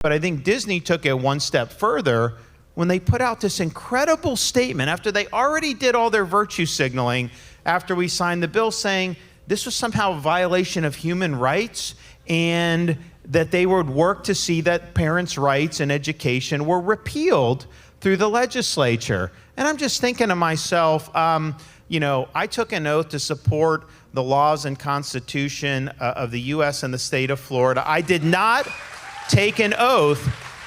But I think Disney took it one step further when they put out this incredible statement after they already did all their virtue signaling after we signed the bill, saying this was somehow a violation of human rights and that they would work to see that parents' rights and education were repealed through the legislature. And I'm just thinking to myself, I took an oath to support the laws and Constitution of the U.S. and the state of Florida. I did not take an oath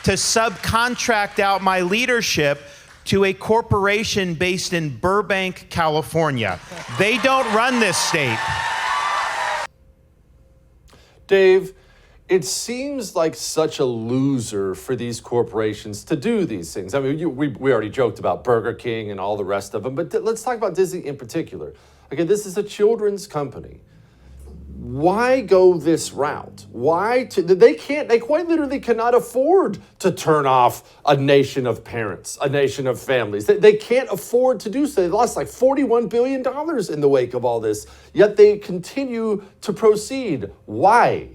to subcontract out my leadership to a corporation based in Burbank, California. They don't run this state. Dave, it seems like such a loser for these corporations to do these things. I mean, we already joked about Burger King and all the rest of them, but let's talk about Disney in particular. Okay, this is a children's company. Why go this route? They quite literally cannot afford to turn off a nation of parents, a nation of families. They can't afford to do so. They lost like $41 billion in the wake of all this, yet they continue to proceed. Why?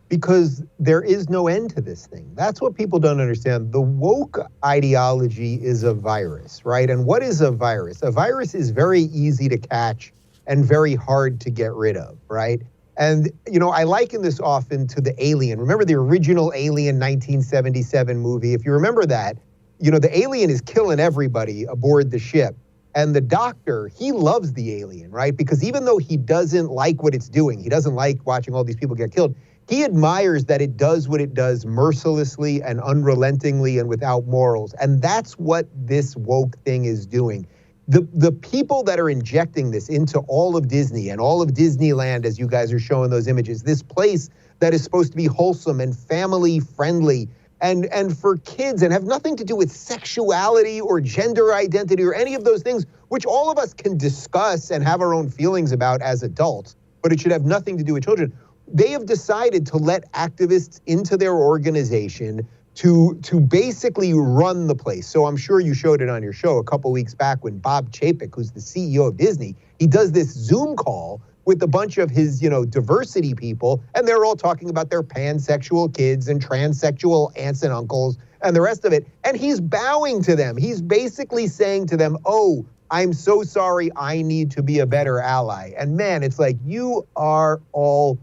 Because there is no end to this thing. That's what people don't understand. The woke ideology is a virus, right? And what is a virus? A virus is very easy to catch and very hard to get rid of, right? And, I liken this often to the Alien. Remember the original Alien 1977 movie? If you remember that, the alien is killing everybody aboard the ship. And the doctor, he loves the alien, right? Because even though he doesn't like what it's doing, he doesn't like watching all these people get killed, he admires that it does what it does mercilessly and unrelentingly and without morals. And that's what this woke thing is doing. The people that are injecting this into all of Disney and all of Disneyland, as you guys are showing those images, this place that is supposed to be wholesome and family friendly and for kids and have nothing to do with sexuality or gender identity or any of those things, which all of us can discuss and have our own feelings about as adults, but it should have nothing to do with children. They have decided to let activists into their organization to basically run the place. So I'm sure you showed it on your show a couple weeks back when Bob Chapek, who's the CEO of Disney, he does this Zoom call with a bunch of his, diversity people, and they're all talking about their pansexual kids and transsexual aunts and uncles and the rest of it. And he's bowing to them. He's basically saying to them, oh, I'm so sorry, I need to be a better ally. And man, it's like, you are all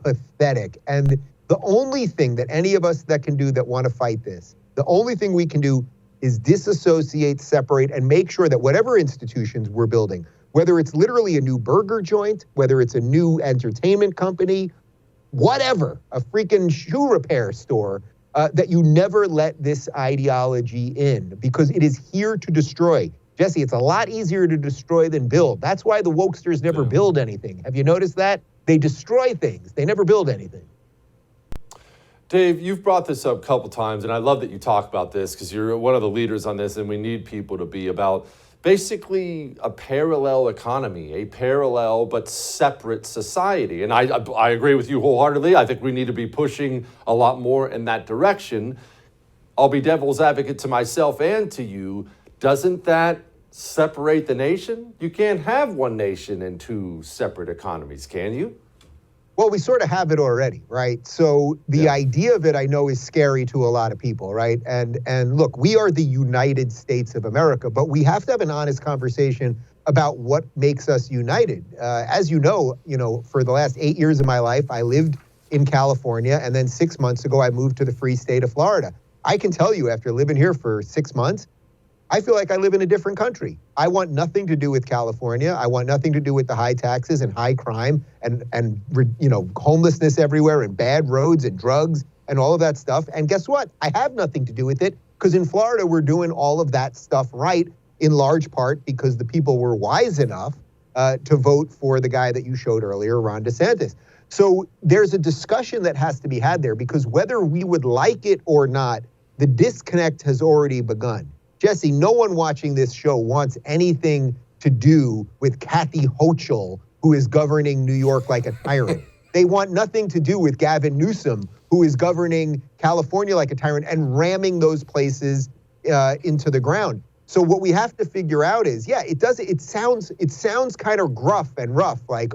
pathetic. And the only thing that any of us that can do that want to fight this, the only thing we can do is disassociate, separate, and make sure that whatever institutions we're building, whether it's literally a new burger joint, whether it's a new entertainment company, whatever, a freaking shoe repair store, that you never let this ideology in because it is here to destroy. Jesse, it's a lot easier to destroy than build. That's why the wokesters never build anything. Have you noticed that? They destroy things. They never build anything. Dave, you've brought this up a couple times, and I love that you talk about this because you're one of the leaders on this, and we need people to be about basically a parallel economy, a parallel but separate society. And I agree with you wholeheartedly. I think we need to be pushing a lot more in that direction. I'll be devil's advocate to myself and to you. Doesn't that separate the nation? You can't have one nation and two separate economies, can you? Well, we sort of have it already, right? So the idea of it, I know, is scary to a lot of people, right? And look, we are the United States of America, but we have to have an honest conversation about what makes us united. As you know, for the last 8 years of my life, I lived in California, and then 6 months ago, I moved to the free state of Florida. I can tell you, after living here for 6 months, I feel like I live in a different country. I want nothing to do with California. I want nothing to do with the high taxes and high crime and homelessness everywhere and bad roads and drugs and all of that stuff. And guess what? I have nothing to do with it because in Florida, we're doing all of that stuff right, in large part because the people were wise enough to vote for the guy that you showed earlier, Ron DeSantis. So there's a discussion that has to be had there because whether we would like it or not, the disconnect has already begun. Jesse, no one watching this show wants anything to do with Kathy Hochul, who is governing New York like a tyrant. They want nothing to do with Gavin Newsom, who is governing California like a tyrant and ramming those places into the ground. So what we have to figure out is, it sounds kind of gruff and rough, like,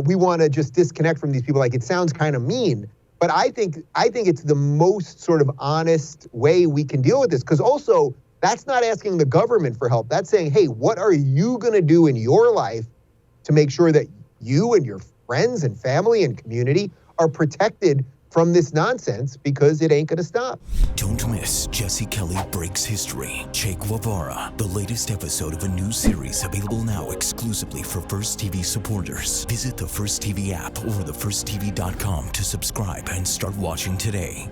we want to just disconnect from these people. Like, it sounds kind of mean. But I think it's the most sort of honest way we can deal with this, because also that's not asking the government for help. That's saying, hey, what are you going to do in your life to make sure that you and your friends and family and community are protected from this nonsense, because it ain't going to stop. Don't miss Jesse Kelly Breaks History, Che Guevara, the latest episode of a new series available now exclusively for First TV supporters. Visit the First TV app or thefirsttv.com to subscribe and start watching today.